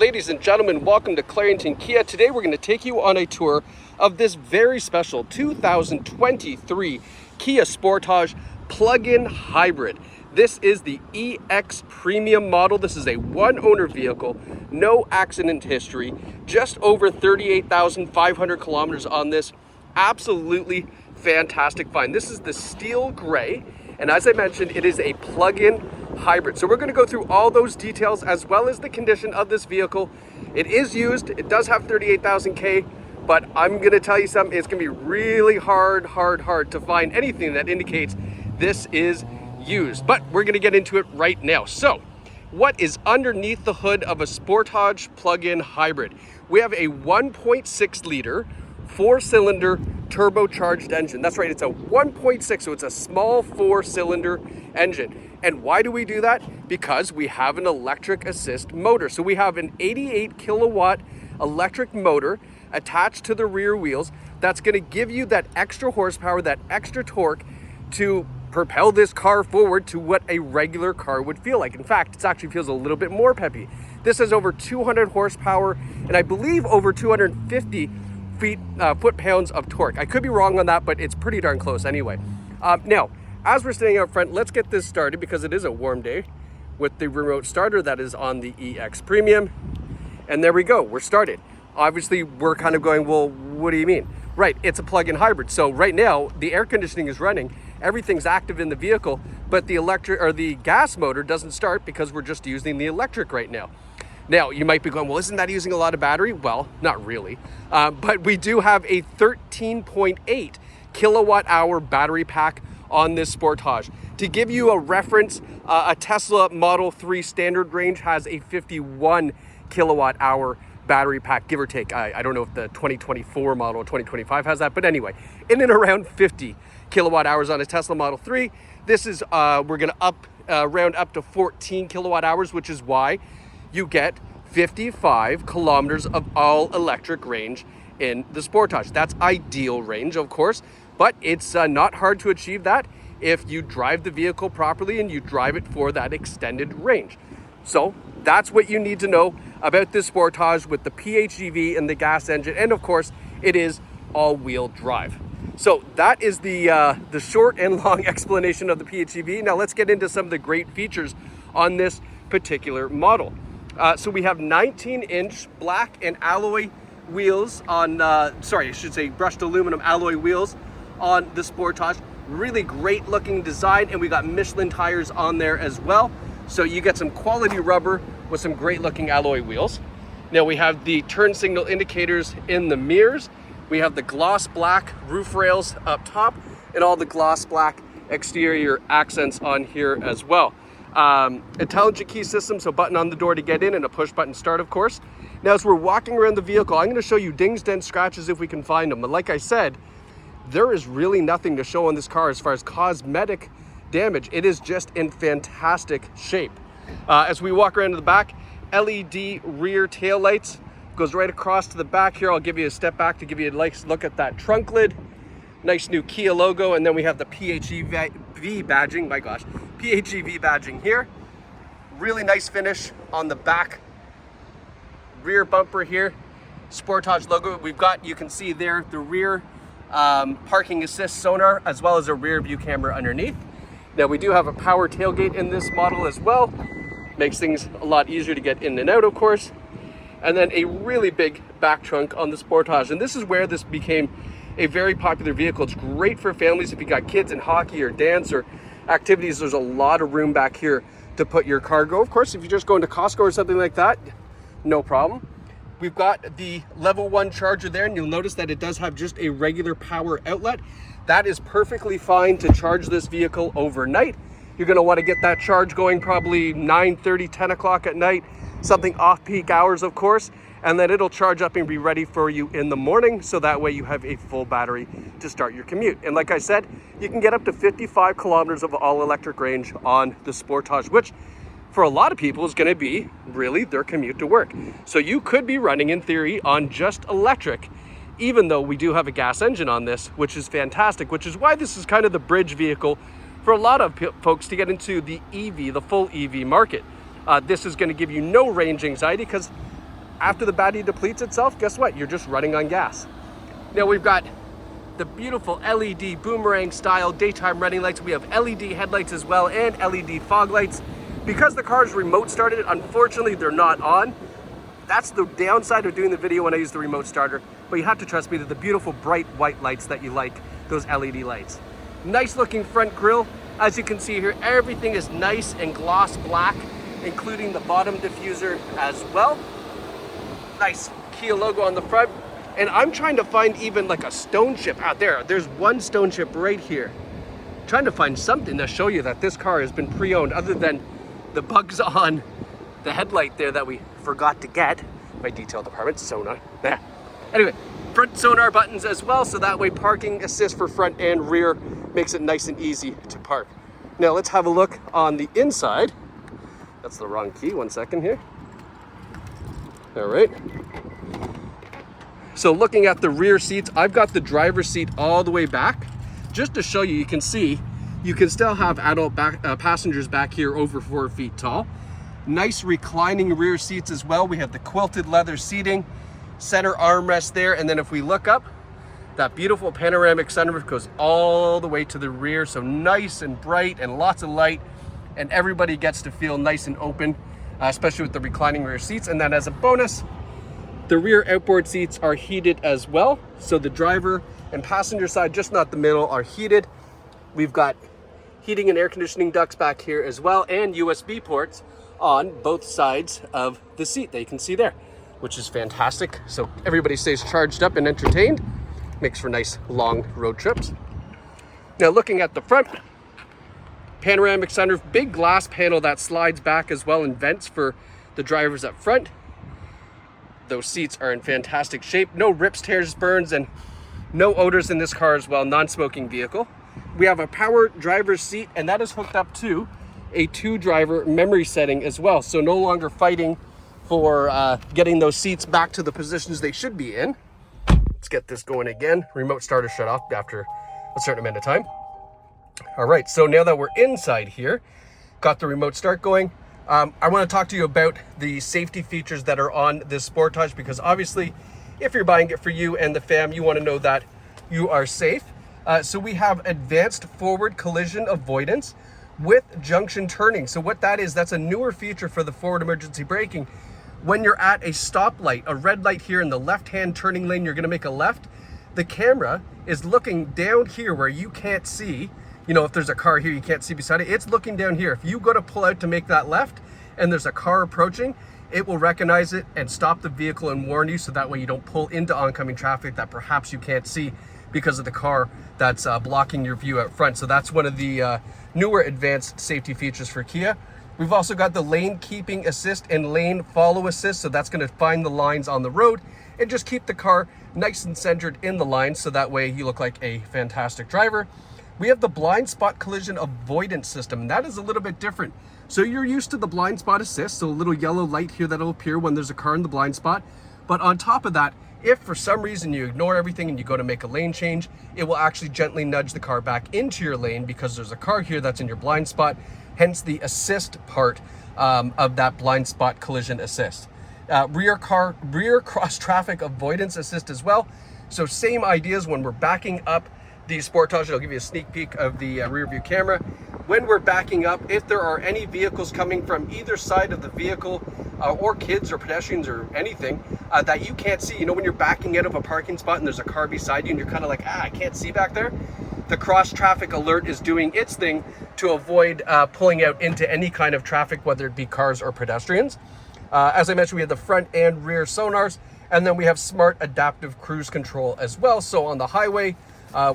Ladies and gentlemen, welcome to Clarington Kia. Today we're going to take you on a tour of this very special 2023 Kia Sportage plug-in hybrid. This is the EX Premium model. This is a one-owner vehicle, no accident history, just over 38,500 kilometers on this. Absolutely fantastic find. This is the steel gray, and as I mentioned, it is a plug-in hybrid. So we're going to go through all those details as well as the condition of this vehicle. It is used. It does have 38,000 K, but I'm going to tell you something. It's going to be really hard to find anything that indicates this is used. But we're going to get into it right now. So what is underneath the hood of a Sportage plug-in hybrid? We have a 1.6 liter, 4-cylinder turbocharged engine. That's right, it's a 1.6, so it's a small 4-cylinder engine. And why do we do that? Because we have an electric assist motor. So we have an 88 kilowatt electric motor attached to the rear wheels that's going to give you that extra horsepower, that extra torque to propel this car forward to what a regular car would feel like. In fact, it actually feels a little bit more peppy. This has over 200 horsepower and I believe over 250 foot-pounds of torque. I could be wrong on that, but it's pretty darn close anyway. Now, as we're standing out front, let's get this started because it is a warm day with the remote starter that is on the EX Premium. And there we go, we're started. Obviously, we're kind of going, well, what do you mean? Right, it's a plug-in hybrid. So right now, the air conditioning is running, everything's active in the vehicle, but the electric or the gas motor doesn't start because we're just using the electric right now. Now, you might be going, well, isn't that using a lot of battery? Well, not really. But we do have a 13.8 kilowatt hour battery pack on this Sportage. To give you a reference, a Tesla Model 3 standard range has a 51 kilowatt hour battery pack, give or take. I don't know if the 2024 model, 2025 has that, but anyway, in and around 50 kilowatt hours on a Tesla Model 3. This is, we're gonna round up to 14 kilowatt hours, which is why you get 55 kilometers of all electric range in the Sportage. That's ideal range, of course, but it's not hard to achieve that if you drive the vehicle properly and you drive it for that extended range. So that's what you need to know about this Sportage with the PHEV and the gas engine, and of course, it is all-wheel drive. So that is the short and long explanation of the PHEV. Now let's get into some of the great features on this particular model. So we have 19-inch black and alloy wheels on, brushed aluminum alloy wheels on the Sportage. Really great looking design, and we got Michelin tires on there as well. So you get some quality rubber with some great looking alloy wheels. Now we have the turn signal indicators in the mirrors. We have the gloss black roof rails up top and all the gloss black exterior accents on here as well. Intelligent key system, so button on the door to get in and a push button start, of course. Now as we're walking around the vehicle, I'm going to show you dings, dents, scratches if we can find them. But like I said, there is really nothing to show on this car as far as cosmetic damage. It is just in fantastic shape. As we walk around to the back, LED rear tail lights goes right across to the back here. I'll give you a step back to give you a nice look at that trunk lid. Nice new Kia logo, and then we have the PHEV badging, my gosh, PHEV badging here. Really nice finish on the back rear bumper here. Sportage logo. We've got, you can see there, the rear parking assist sonar as well as a rear view camera underneath. Now we do have a power tailgate in this model as well. Makes things a lot easier to get in and out, of course. And then a really big back trunk on the Sportage. And this is where this became a very popular vehicle. It's great for families if you got kids in hockey or dance or activities. There's a lot of room back here to put your cargo. Of course, if you're just going to Costco or something like that, no problem. We've got the level 1 charger there, and you'll notice that it does have just a regular power outlet. That is perfectly fine to charge this vehicle overnight. You're going to want to get that charge going probably 9:30, 10 o'clock at night, something off-peak hours, of course, and then it'll charge up and be ready for you in the morning, so that way you have a full battery to start your commute. And like I said, you can get up to 55 kilometers of all-electric range on the Sportage, which for a lot of people is going to be really their commute to work. So you could be running, in theory, on just electric, even though we do have a gas engine on this, which is fantastic, which is why this is kind of the bridge vehicle for a lot of folks to get into the EV, the full EV market. This is going to give you no range anxiety because after the battery depletes itself, guess what? You're just running on gas. Now we've got the beautiful LED boomerang style daytime running lights. We have LED headlights as well and LED fog lights. Because the car is remote started, unfortunately they're not on. That's the downside of doing the video when I use the remote starter, but you have to trust me that the beautiful bright white lights that you like, those LED lights. Nice looking front grille. As you can see here, everything is nice and gloss black, including the bottom diffuser as well. Nice Kia logo on the front. And I'm trying to find even like a stone chip out there. There's one stone chip right here. Trying to find something to show you that this car has been pre-owned other than the bugs on the headlight there that we forgot to get. My detail department, sonar, there. Anyway, front sonar buttons as well, so that way parking assist for front and rear makes it nice and easy to park. Now let's have a look on the inside. That's the wrong key, 1 second here. All right. So looking at the rear seats, I've got the driver's seat all the way back. Just to show you, you can see, you can still have adult passengers back here over 4 feet tall. Nice reclining rear seats as well. We have the quilted leather seating, center armrest there, and then if we look up, that beautiful panoramic sunroof goes all the way to the rear, so nice and bright and lots of light, and everybody gets to feel nice and open, especially with the reclining rear seats. And then as a bonus, the rear outboard seats are heated as well, so the driver and passenger side, just not the middle, are heated. We've got heating and air conditioning ducts back here as well, and USB ports on both sides of the seat that you can see there, which is fantastic. So everybody stays charged up and entertained. Makes for nice long road trips. Now looking at the front, panoramic sunroof, big glass panel that slides back as well and vents for the drivers up front. Those seats are in fantastic shape. No rips, tears, burns, and no odors in this car as well, non-smoking vehicle. We have a power driver's seat, and that is hooked up to a 2-driver memory setting as well. So no longer fighting for getting those seats back to the positions they should be in. Let's get this going again. Remote starter shut off after a certain amount of time. All right, so now that we're inside here, got the remote start going. I want to talk to you about the safety features that are on this Sportage, because obviously if you're buying it for you and the fam, you want to know that you are safe. So we have advanced forward collision avoidance with junction turning. So what that is, that's a newer feature for the forward emergency braking. When you're at a stoplight, a red light here in the left-hand turning lane, you're going to make a left. The camera is looking down here where you can't see. You know, if there's a car here, you can't see beside it. It's looking down here. If you go to pull out to make that left and there's a car approaching, it will recognize it and stop the vehicle and warn you, so that way you don't pull into oncoming traffic that perhaps you can't see because of the car that's blocking your view out front. So that's one of the newer advanced safety features for Kia. We've also got the lane keeping assist and lane follow assist. So that's going to find the lines on the road and just keep the car nice and centered in the lines, so that way you look like a fantastic driver. We have the blind spot collision avoidance system, and that is a little bit different. So you're used to the blind spot assist, so a little yellow light here that'll appear when there's a car in the blind spot. But on top of that, if for some reason you ignore everything and you go to make a lane change, it will actually gently nudge the car back into your lane because there's a car here that's in your blind spot, hence the assist part of that blind spot collision assist. Rear cross traffic avoidance assist as well. So same ideas when we're backing up the Sportage. I'll give you a sneak peek of the rear view camera. When we're backing up, if there are any vehicles coming from either side of the vehicle, or kids or pedestrians or anything that you can't see, you know, when you're backing out of a parking spot and there's a car beside you and you're kind of like, I can't see back there, the cross traffic alert is doing its thing to avoid pulling out into any kind of traffic, whether it be cars or pedestrians. As I mentioned, we have the front and rear sonars, and then we have smart adaptive cruise control as well. So on the highway,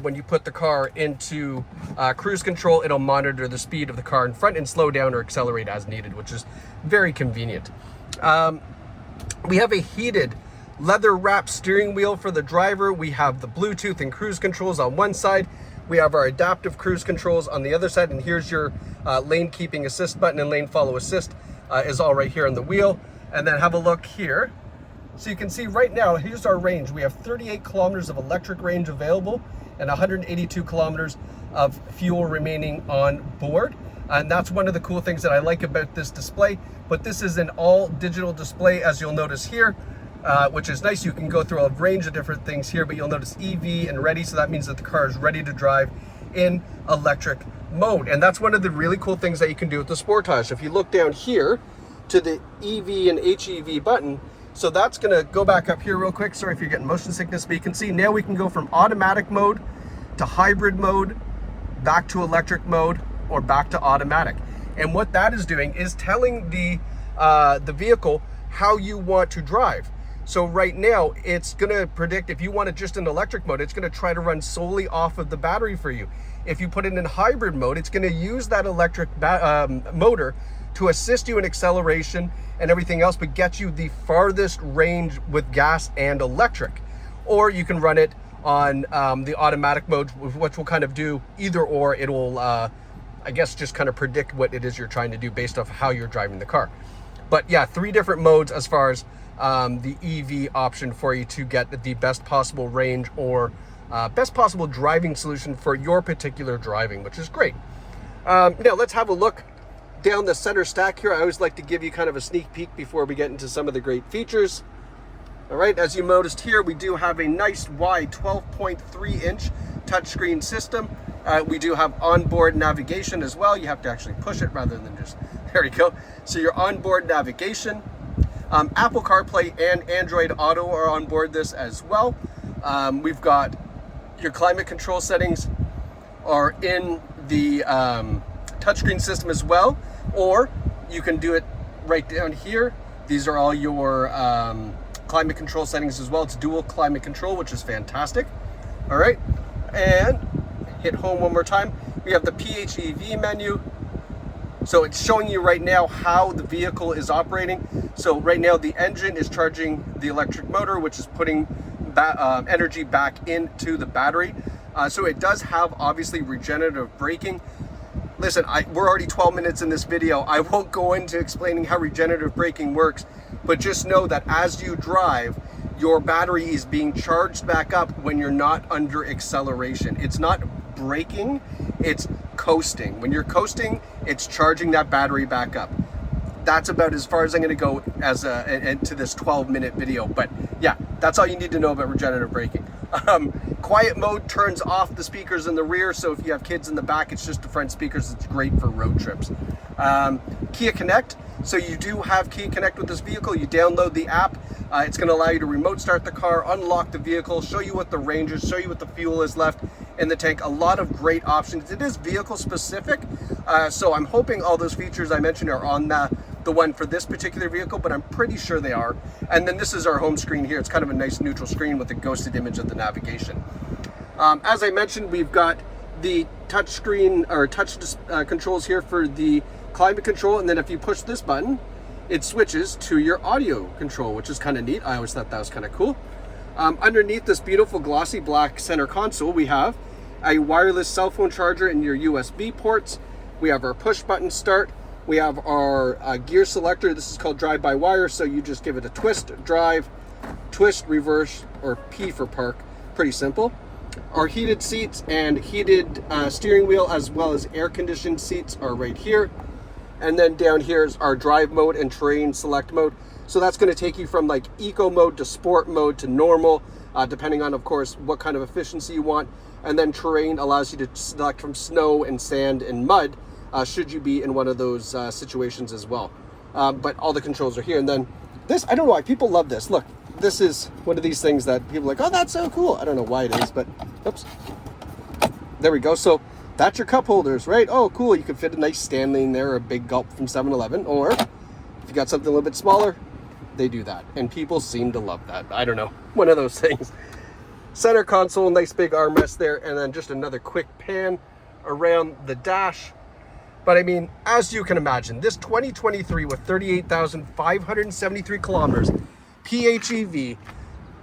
when you put the car into cruise control, it'll monitor the speed of the car in front and slow down or accelerate as needed, which is very convenient. We have a heated leather wrapped steering wheel for the driver. We have the Bluetooth and cruise controls on one side. We have our adaptive cruise controls on the other side, and here's your lane keeping assist button and lane follow assist is all right here on the wheel. And then have a look here. So you can see right now, here's our range. We have 38 kilometers of electric range available and 182 kilometers of fuel remaining on board. And that's one of the cool things that I like about this display. But this is an all digital display, as you'll notice here, which is nice. You can go through a range of different things here, but you'll notice EV and ready. So that means that the car is ready to drive in electric mode. And that's one of the really cool things that you can do with the Sportage. If you look down here to the EV and HEV button, so that's gonna go back up here real quick. Sorry if you're getting motion sickness, but you can see now we can go from automatic mode to hybrid mode, back to electric mode, or back to automatic. And what that is doing is telling the vehicle how you want to drive. So right now, it's gonna predict if you want it just in electric mode, it's gonna try to run solely off of the battery for you. If you put it in hybrid mode, it's gonna use that electric motor to assist you in acceleration and everything else, but get you the farthest range with gas and electric. Or you can run it on the automatic mode, which will kind of do either or. It will, I guess, just kind of predict what it is you're trying to do based off how you're driving the car. But yeah, 3 different modes as far as the EV option for you to get the best possible range or best possible driving solution for your particular driving, which is great. Now let's have a look down the center stack here. I always like to give you kind of a sneak peek before we get into some of the great features. All right, as you noticed here, we do have a nice wide 12.3 inch touchscreen system. We do have onboard navigation as well. You have to actually push it rather than just, there you go. So your onboard navigation. Apple CarPlay and Android Auto are on board this as well. We've got your climate control settings are in the touchscreen system as well, or you can do it right down here. These are all your climate control settings as well. It's dual climate control, which is fantastic. All right, and hit home one more time. We have the PHEV menu. So it's showing you right now how the vehicle is operating. So right now the engine is charging the electric motor, which is putting energy back into the battery. So it does have obviously regenerative braking. Listen, we're already 12 minutes in this video. I won't go into explaining how regenerative braking works, but just know that as you drive, your battery is being charged back up when you're not under acceleration. It's not braking, it's coasting. When you're coasting, it's charging that battery back up. That's about as far as I'm going to go as into this 12-minute video. But yeah, that's all you need to know about regenerative braking. Quiet mode turns off the speakers in the rear, so if you have kids in the back, it's just the front speakers. It's great for road trips. Kia Connect. So you do have Kia Connect with this vehicle. You download the app. It's going to allow you to remote start the car, unlock the vehicle, show you what the range is, show you what the fuel is left in the tank. A lot of great options. It is vehicle specific, so I'm hoping all those features I mentioned are on the one for this particular vehicle, but I'm pretty sure they are. And then this is our home screen here. It's kind of a nice neutral screen with a ghosted image of the navigation. As I mentioned, we've got the touch screen or touch controls here for the climate control, and then if you push this button, it switches to your audio control, which is kind of neat. I always thought that was kind of cool. Underneath this beautiful glossy black center console, we have a wireless cell phone charger and your USB ports. We have our push button start. We have our gear selector. This is called drive by wire, so you just give it a twist, drive, twist, reverse, or P for park. Pretty simple. Our heated seats and heated steering wheel, as well as air conditioned seats, are right here. And then down here is our drive mode and terrain select mode. So that's going to take you from like eco mode to sport mode to normal, depending on, of course, what kind of efficiency you want. And then terrain allows you to select from snow and sand and mud, should you be in one of those situations as well. But all the controls are here. And then this, I don't know why people love this. Look, this is one of these things that people are like, oh, that's so cool. I don't know why it is, but oops. There we go. So that's your cup holders, right? Oh, cool. You can fit a nice Stanley in there, or a big gulp from 7-Eleven, or if you got something a little bit smaller, they do that. And people seem to love that. I don't know. One of those things. Center console, nice big armrest there, and then just another quick pan around the dash. But I mean, as you can imagine, this 2023 with 38,573 kilometers PHEV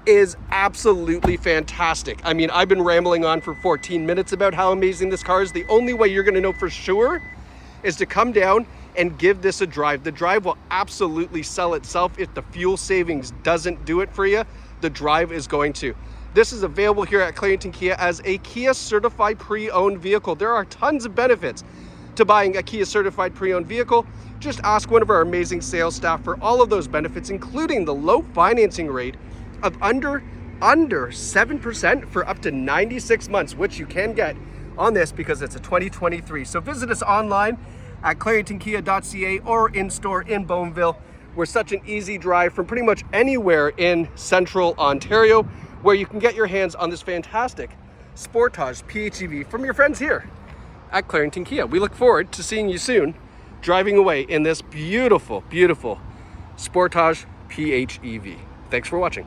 is absolutely fantastic. I mean, I've been rambling on for 14 minutes about how amazing this car is. The only way you're going to know for sure is to come down and give this a drive. The drive will absolutely sell itself. If the fuel savings doesn't do it for you, the drive is going to. This is available here at Clarington Kia as a Kia certified pre-owned vehicle. There are tons of benefits. to buying a Kia certified pre-owned vehicle, just ask one of our amazing sales staff for all of those benefits, including the low financing rate of under 7% for up to 96 months, which you can get on this because it's a 2023. So visit us online at claringtonkia.ca or in store in Bowmanville. We're such an easy drive from pretty much anywhere in central Ontario, where you can get your hands on this fantastic Sportage PHEV from your friends here at Clarington Kia. We look forward to seeing you soon driving away in this beautiful, beautiful Sportage PHEV. Thanks for watching.